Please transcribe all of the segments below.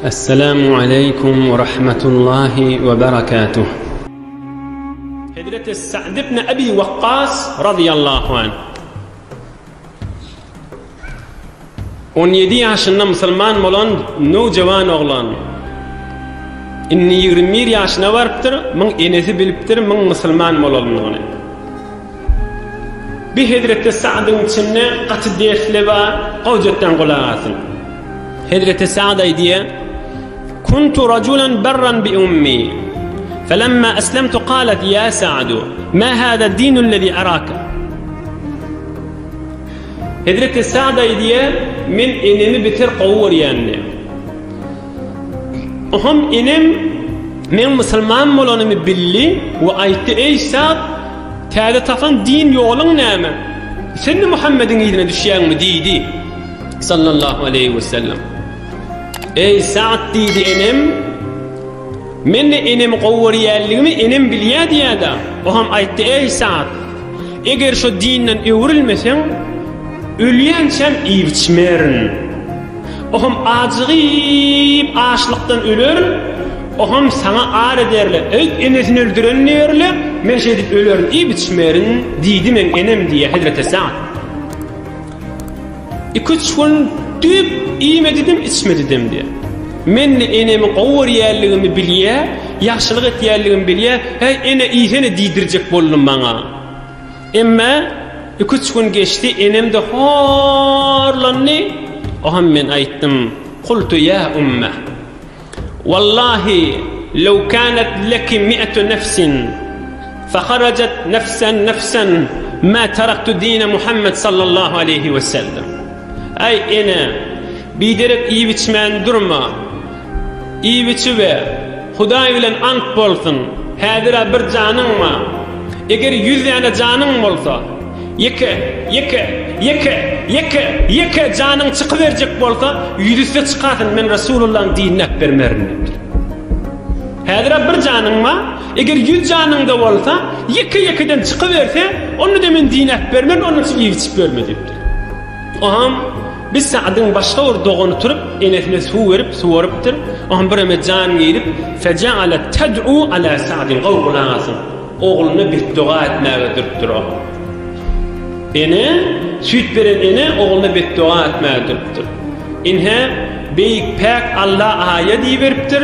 Esselamu aleyküm ve rahmetullahi ve berekatuh. Hazreti Sa'd ibn Abi Waqqas radıyallahu anh 17 yaşında Müslüman olan nojawan oglan. Inni 21 yaşına varıptır, men enesi biliptir, men Müslüman bolanlygyny. Bir Hazreti Sa'd'ın içinde qatı dersle var, qawjatdan qulaqasın. Hazreti Sa'd aydiye: "Kuntu rajulan barran bi ummi. فلما أسلمت قالت يا سعد ما هذا الدين الذي أراك." Hazreti Sa'd aydiye: "Men enemi bitir qawur yani. Oham enem men Müslüman bolanymı billi ve aytdy: ey Sa'd, täze tapan din ýoluň näme? Sen de Muhammed'in ýerine düşýärmi?" diýdi sallallahu aleyhi ve sellem. "Ey Sa'd," diýdi enem, "men de enem gowurýärligimi enem bilýär diýäda." Oham aýtdy: "Ey Sa'd, eger şu dinden öwrilmeseň, ölýänçem iýiçmerin. Oham ajygyp açlykdan öler, oham sana ar ederler. Ey enesini öldürenlerle meşedip ölerin, iýiçmerin" diýdi men enem diýe Hazreti Sa'd. 2-3 gün düp iýmedim, içmedim diye. Men enemi gowurýärligimi bilýär, ýaxşylyk etýärligimi bilýär. Hey ene iýsene diýdirjek boldum bana. Emma 2-3 gün geçti, enem de horlandy. Oham men aýtdym: "Qultu ya umma, wallahi law kanat laki 100 nafsin fakharajat nafsan ma taraktu din Muhammed sallallahu aleyhi ve sellem." Ay ene biderek iýiçmän durma. Iýiçibe Hudaý bilen ant bolsun. Häzir bir janyň ma. Eger 100 ýana janyň bolsa, yeke janyň çykyberjek bolsa, 100'e çykasyn, men Rasulullah'ın dinine bermerim. Häzir bir janyň ma, eger 100 janyň da bolsa, yekeden çykyberse, onu da men dinine bermem, onu için iýiçip berme diýipdir. Oham biz Sa'd'ın başga bir dogany turup enesine suw berip suwarypdyr. Oham bir emejan gelip feja'alet tad'u ala Sa'd'in qawlan. Oğluna bir dua etmäge durupdyr o. Ene süýt beren ene oğluna bir dua etmäge durupdyr. Inhe beýik pak Allah aýat diýberipdir.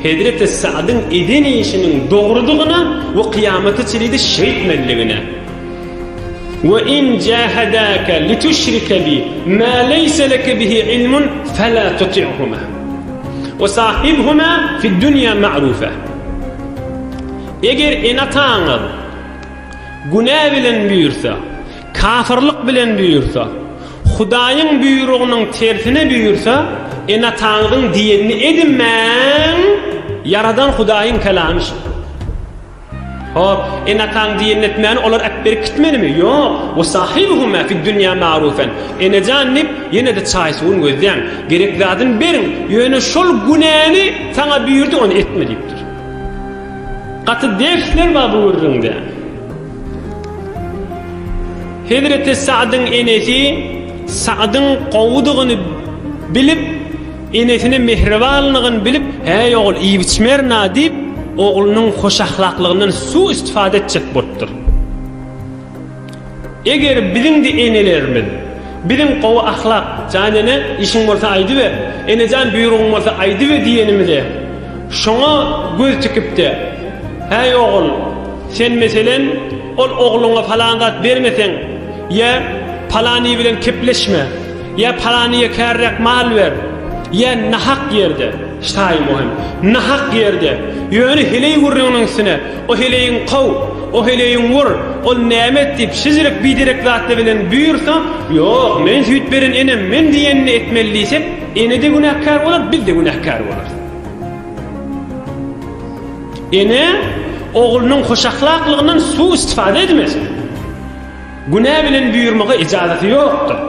Hazreti Sa'd'ın eden işinin dogrudygyna we kıyamata çylýdy şeýtmenligine. وَإِنْ جَاهَدَاكَ لِتُشْرِكَ بِي مَا لَيْسَ لَكَ بِهِ عِلْمٌ فَلَا تُطِعْهُمَا وَصَاحِبْهُمَا فِي الدُّنْيَا مَعْرُوفًا. Eger enataňy günä bilen büýürse, kafirlik bilen büýürse, Hudaýyň büýrüginiň tersine büýürse, enataňyň diýenini edinmäň, yaradan Hudaýyň kelamy. Hop, enataň diýenini etmäni olar akber kitmenimi? Ýok, o sahibuhuma fi dunya ma'rufan. Enejanip ýene de çaýsyň gözleň, gerek zadyny berin, ýöne şol günäni saňa büýürdi, onu etme diýipdir. Qatı dersler var bu üründe. Hazreti Sa'd'ın enesi Sa'd'ın qowudygyny bilip, enesine mehribanlygyny bilip, "Hey oğul, iýiçmerna" diýip oğlunun hoş ahlaklygynyň su istifade etjek bolupdyr. Eger biziň de enelerimiz, biziň qowu ahlak, janene işiň bolsa aýdy we, enejan büýrüň bolsa aýdy we diýenimizde şoňa göz tikipdi. "Hey oğul, sen meselen ol oğluňa falan zat bermeseň, ya palany bilen kepleşme, ya palanyňa kärrek mal ber, ya nahak ýerde." Şaý muhim. Nahak ýerde ýöne heley gurranyň üstüne, o heleýiň qaw, o heleýiň wur, ol nämet diýip şizirek biderek zatly bilen büýürse, ýok, men süýt beren enem, men diýenini etmeliysem, ene de günahkar bolar, biz de günahkar bolar. Ene oğlunyň hoş ahlaklygynyň su istifade edmesin. Günah bilen büýürmege ijazat ýokdur.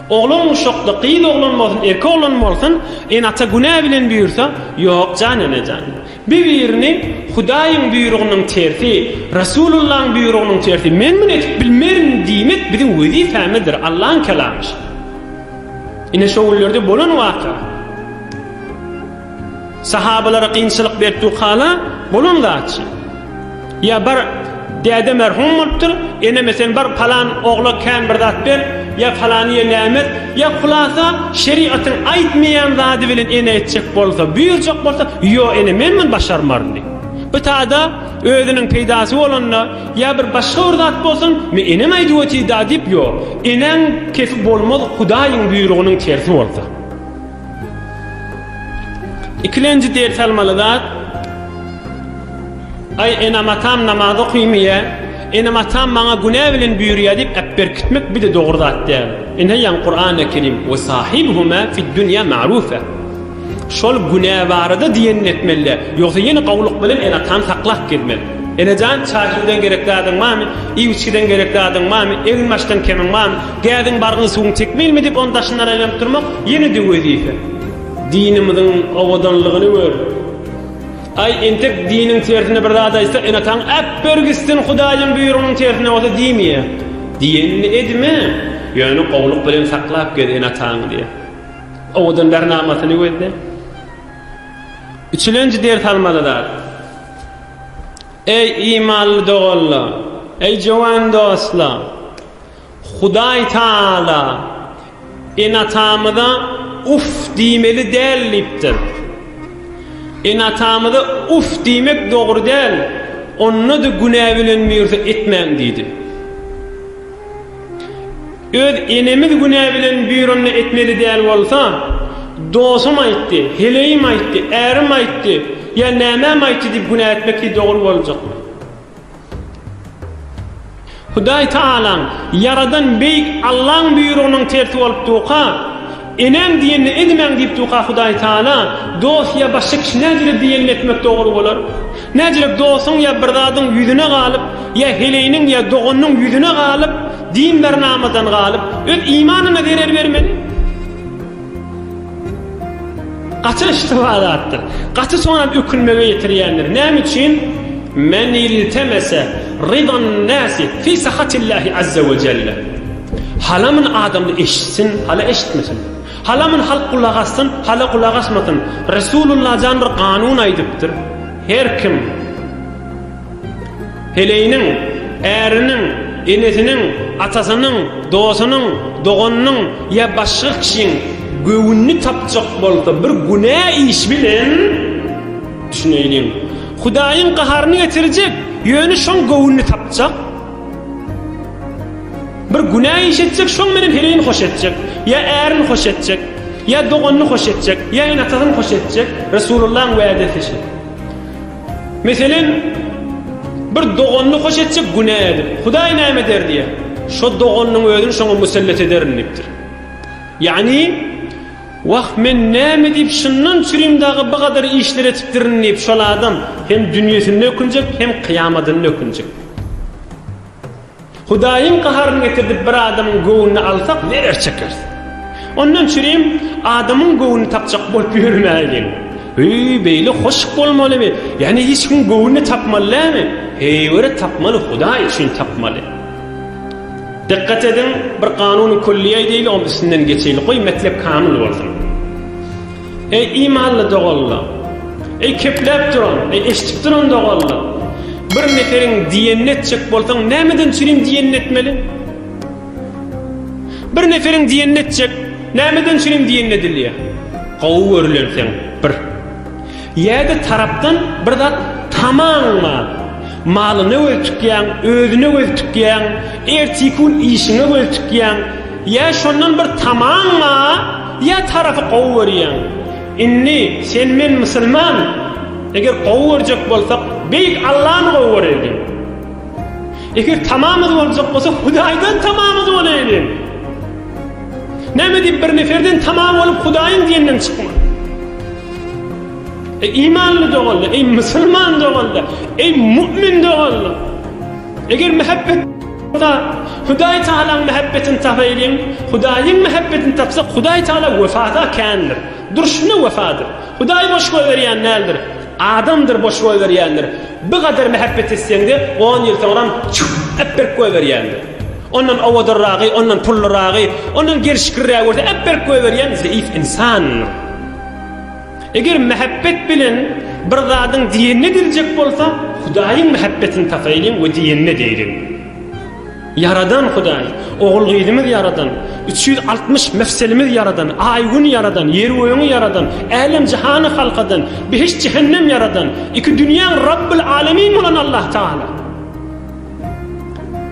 Oğlun şokda qıyıl oğlun bolsun, erke oğlun bolsun, enata günah bilen büýürse, ýok janene jan. Bir-birini Hudaýyň büýrüginiň tersi, Rasulullah'ın büýrüginiň tersi, men mene etip bilmerin diýmek biziň wezifämizdir, Allah'ın kelamı. Ine şowullerde bolan waka. Sahabalara qiyinçilik berdi hala, bulun zatçı. Ya bar dede merhum bolupdyr, ene meselen bar falan ogla kan bir zat ber, ya falaniye nämet, ya hulasa şeriatın aýtmaýan zady bilen ene etjek bolsa, buyurjak bolsa, yo ene men başarmarym. Bu taada özünün peydasy bolanna ya bir başga bir zat bolsun, men ene aýdyp da dip yo. Enen kesip bolmaz Hudaýyň buyrugynyň tersi bolsa. İkinci ders almaly zat ay enamatam namazy okuymaýa, enamatam maňa günä bilen buyurýar diýip äpber gitmek bir de dogry zat däl. Ene Qur'an-ı Kerim we sahibuhuma fid dunya ma'rufa. Şol günä barada diýen etmeli. Ýogsa ýene gowluk bilen enatam saklap gitmeli. Enejan çaýdan gerekli adam mami, iwçiden gerekli adam mami, egin maşdan kemin mami, gädin bargyny suwuň çekmeýilmi diýip ondaşynlara aýlanıp durmak ýene de wezife. Dinimiziň owadanlygyny gör. Ay entek dinin tersine bir zat aýsa enatan äpbergistin Hudaýyň buyrugynyň tersine oda diýmeýe. Diýenini edme, ýöne gowluk bilen saklap gel enatan diýe. Owadan bernamasyny gözde. Üçinji ders almaly zat. Ey imanly dogallar, ey jowan dostlar. Hudaý Taala enatamyda uf diýmeli dälipdir. Enatamyda uf diýmek dogry däl. Onu da günä bilen mürse etmän diýdi. Öz enemiz günä bilen buyrugyny etmeli däl bolsa, dostum aýtdy, heleýim aýtdy, ärim aýtdy, ya näme aýtdy diýip günä etmek dogry boljak. Hudaý Taala yaradan beýik Allahyň buyrugynyň tersi bolup tuqa, enen diýeni edmän diýip tuqa Hudaý Taala, dost ya başga kişi näjire diýen etmek dogry bolar. Näjire dostun ya bir zadyň ýüzüne galyp, ya heleýiniň ya doganyň ýüzüne galyp, din bernamadan galyp, öz imanyna zerer bermeli. Gaçy iştibalatdyr. Gaçy soňra ökünmege ýetirýänler. Näme üçin? Men iltemese ridan nasi fi sahatillahi azza we jalla. Halamın adamı eşitsin, hala eşitmesin. Halamın halk kulak assın, hala kulak asmasın. Resulullah can bir kanun aydıptır. Her kim heleýiniň, äriniň, enesiniň, atasının, dostunun, dogonunun ya başga kişiň göwünni tapjak bolsa bir günä iş bilen düşüneýin. Hudaýyň gaharyny getirjek, ýöne şoň göwünni tapjak. Bir günä iş etjek, şoň menen heleýin hoş etjek, ya ärin hoş etjek, ya dogonny hoş etjek, ya enatasyny hoş etjek. Resulullah'ın wa'desi. Meselen bir dogonny hoş etjek günädir. Hudaý näme der diýe? Şo dogonyň özüni şoňa musallat ederin diýipdir. Yani wah men näme diýip şundan çürüm dagy bu kadar işler etipdirin diýip şol adam hem dünýäsinde ökünjek hem kıyamatyny ökünjek. Hudaýyň gaharyny getirip bir adamyň göwünni alsak nerer çeker. Ondan çürüm adamyň göwünni tapjak bolup ýürmäýin. Beýle hoş bolmalymy? Yani hiç kim göwünni tapmalymy? Heýwere tapmaly, Hudaý üçin tapmaly. Dikkat edin, bir kanuny kulliýe diýil, o üstünden geçeýil. Goý metlep kamil bolsun. Ey imanly dogallar, ey keplep duran, ey eşitip duran dogallar. Bir neferiň diýenini etjek bolsaň, nämeden çürüm diýenini etmeli? Bir neferiň diýenini etjek, nämeden çürüm diýenini edilýär? Gowy görülenseň bir. Ýa-da tarapdan bir zat tamamma malyny öltükýän, özüne öltükýän, ertikün işine öltükýän, ya şondan bir tamamma, ya tarafy gowy berýän. Inni sen men musulman, eger gowy berjek bolsak, beýik Allahyny gowy berýän. Eger tamamy boljak bolsa, Hudaýdan tamamy bolýan. Näme diýip bir neferden tamam bolup Hudaýyň diýenden çykma. Ey imanly dogallar, ey musulman dogallar, ey mu'min dogallar. Eger muhabbet da Hudaý Taalaň muhabbetini tapaýyn, Hudaýyň muhabbetini tapsak Hudaý Taala wefata kandyr. Durşuna wefadyr. Hudaý boş berýän nädir? Adamdyr boş berýändir. Bu kadar muhabbet etseňde 10 ýyl soňra äpper berýändir. Ondan awadyragy, ondan pullaragy, ondan gerşikirrägi bolsa äpper berýän zaif insan. Eger mehabbet bilen bir zadın diyenine dilecek bolsa, Hudaýyň mehabbetini tapaýlyň we diyenine diýelim. Yaradan Hudaý, oğul gyýdymyz yaradan, 360 mefselimiz yaradan, ay gün yaradan, yer öýüňi yaradan, alem jahany halkadan, behiş cehennem yaradan, iki dünýäň Rabbul Alamin bolan Allah Taala.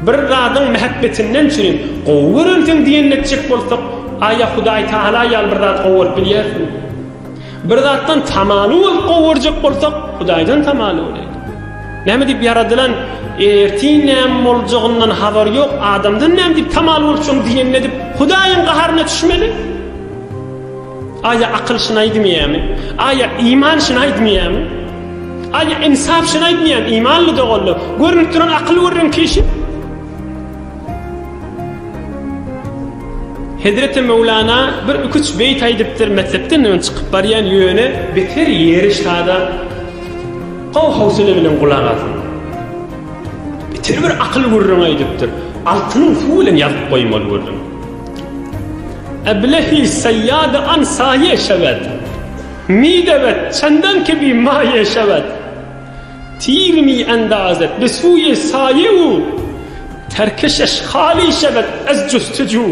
Bir zadyň mehabbetinden çürün, gowuruntyň diýenine etjek bolsak, aýa Hudaý Taala ýal bir zat gowurup bilýärmi? Bir zatdan tamaly gowurjak bolsak, Hudaýdan tamaly bolýar. Näme diýip yaradylan ertinem boljagyndan habar ýok, adamdan näme diýip tamaly bolçun diýenine diýip Hudaýyň gaharyna düşmeli. Aýa akyl şuna aýdmýärmi? Aýa iman şuna aýdmýärmi? Aýa insaf şuna aýdmýärmi? Imanly dogully, görünip duran akyl görren kişi. Hazreti Mevlana bir üç beyt aýdypdyr mektepden çykyp barýan ýöne beter ýeri şada gaw hawsyle bilen gulak asyn. Beter bir akyl görren aýdypdyr. Altynyň suw bilen ýazyp goýmaly görren. Eblehi seyyad an saye şevet. Midewet çendan kebi maye şevet. Tirmi endazet besuye sayehu. Terkeşeş hali şevet ez cüstücu.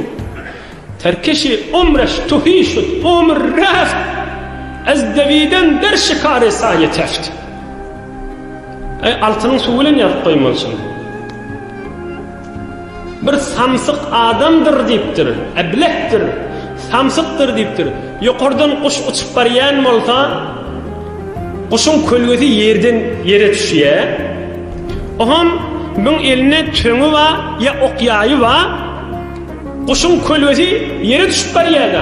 Terkeşi umreş tuhişut umr raft. Ez deviden der şikare saye teft. Altynyň suw bilen ýazyp goýmalysyn. Bir samsyk adamdyr diýipdir, eblehdir, samsykdyr diýipdir. Ýokardan kuş uçup barýan bolsa, kuşun kölgesi ýerden ýere düşýär. Oham bu eline töňü we ýa okyaýy we kuşun kölgesi ýere düşüp barýar.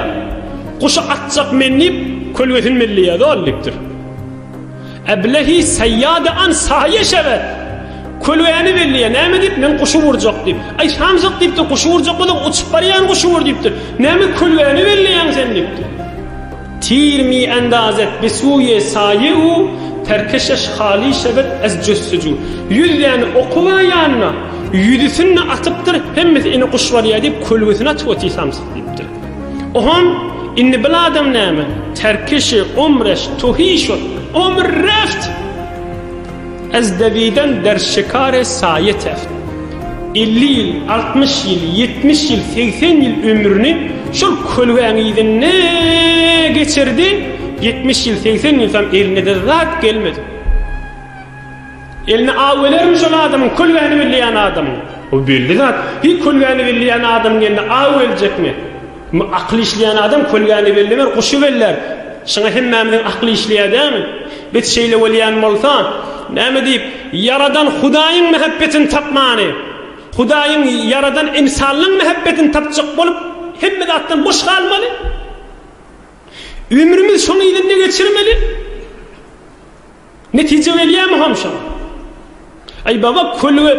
Kuşu atjak mennip kölgesini mellýär oldukdyr. Eblehi seyyade an saye şevet. Kölwäni belliýär. Näme diýip men kuşu vurjak diýip. Ay samsyk diýipdir, kuşu vurjak bolan uçup barýan kuşu vur diýipdir. Näme kölwäni belliýär sen diýipdir. Tirmi endazet besuye sayehu terkeşeş hali şebet ez cüssücu. Yüzlerini okuwaýanna, yüdüsini atypdyr, hemmesi ine kuş barýar diýip kölwesini atyp samsyk diýipdir. Oham inni bil adam näme? Terkeşi umreş tuhişut umr raft. Ez deviden der şikare saye teft. 50 yıl, 60 yıl, 70 yıl, 80 yıl ömrünü şol kölwäňiden ne geçirdi? 70 yıl, 80 yıl tam eline de zat gelmedi. Eline awelerim şol adamın kölwäni bilýän adamın. O bildi zat. Hiç kölwäni bilýän adamın eline aweljekmi? Akly işleýän adam kölwäni bilmer, kuşu beller. Şuna hemmemizin akly işleýär dämi? Bet şeýle bolýan bolsa, näme diýip yaradan Hudaýyň mehabbetini tapmany, Hudaýyň yaradan insanlyň mehabbetini tapjak bolup hemme zatdan boş kalmaly. Ömrümiz şonu ýerine geçirmeli. Netije berýärmi hamşa? Ay baba kölwe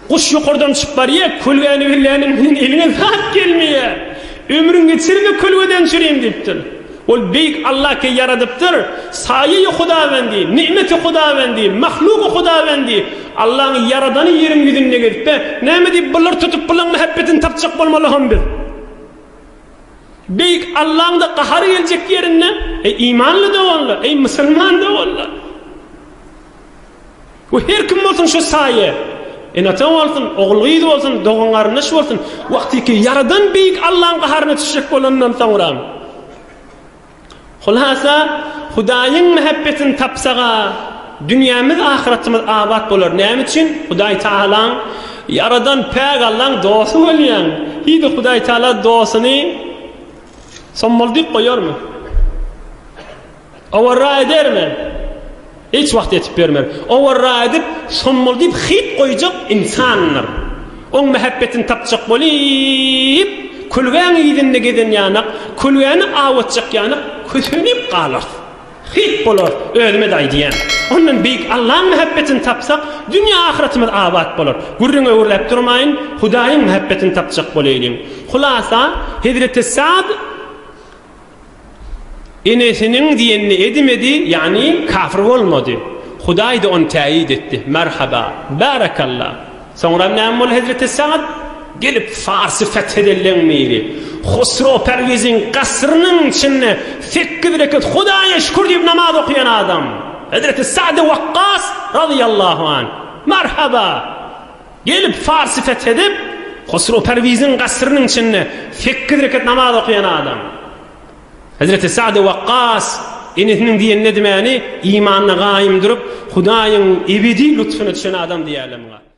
kuş ýokardan çykyp barýar, kölwäni bilýäniň eline zat gelmeýär. Ömrüň geçirme kölweden çüreyim diýipdir. Ol beyik Allah ki yaradıptır. Saye-i Hudavendi, nimeti Hudavendi, mahluku Hudavendi. Allah'ın yaradanı yerin yüzünde gelip de näme diýip bular tutup bulan mehabbetini tapjak bolmaly ham biz. Beyik Allah'ın da qahary geljek yerine imanly da bolla, musulman da bolla. O her kim bolsun şu saye. Enata bolsun, oğulgyzy bolsun, dogaňarnyş bolsun, wagtyki yaradan beyik Allah'ın qaharyna düşjek bolandan soňra. Hulasa Hudaýyň mehabbetini tapsaga dünýämiz ahiretimiz abat bolar. Näme üçin? Hudaý Taala yaradan peýgamber dosy bolýan. Hidi Hudaý Taala dosyny sommaldyp goýarmy? Awara edermi? Hiç wagt etip bermer. Awara edip sommaldyp hit goýjak insanlar. Oň mehabbetini tapjak bolyp kölwäň ýerine giden ýanak, kölwäni awatjak ýanak kötünip galar. Hit bolar, ölme daýdýan. Ondan beýik Allah'ın mehabbetini tapsak, dünýä ahiretimiz abat bolar. Gurrun öwürläp durmaýyn, Hudaýyň mehabbetini tapjak bolýalyň. Hulasa, Hazreti Sa'd enesiniň diýenini edimedi, ýani kafir bolmady. Hudaý da onu täýid etdi. Merhaba, barakallah. Soňra näme bol Hazreti Sa'd? gelip Farsy fethedillen miri. Husro Perviz'in kasrının içinde 8 rekat Hudaya şükür deyip namaz okuyan adam. Hazreti Sa'd Vakkas radıyallahu anh. Merhaba. Gelip Farsy fethedip Husro Perviz'in kasrının içinde 8 rekat namaz okuyan adam. Hazreti Sa'd Vakkas inetinin diyen ne demeni imanına gayim durup Hudaýyň ebedi lütfüne düşen adam diýerler.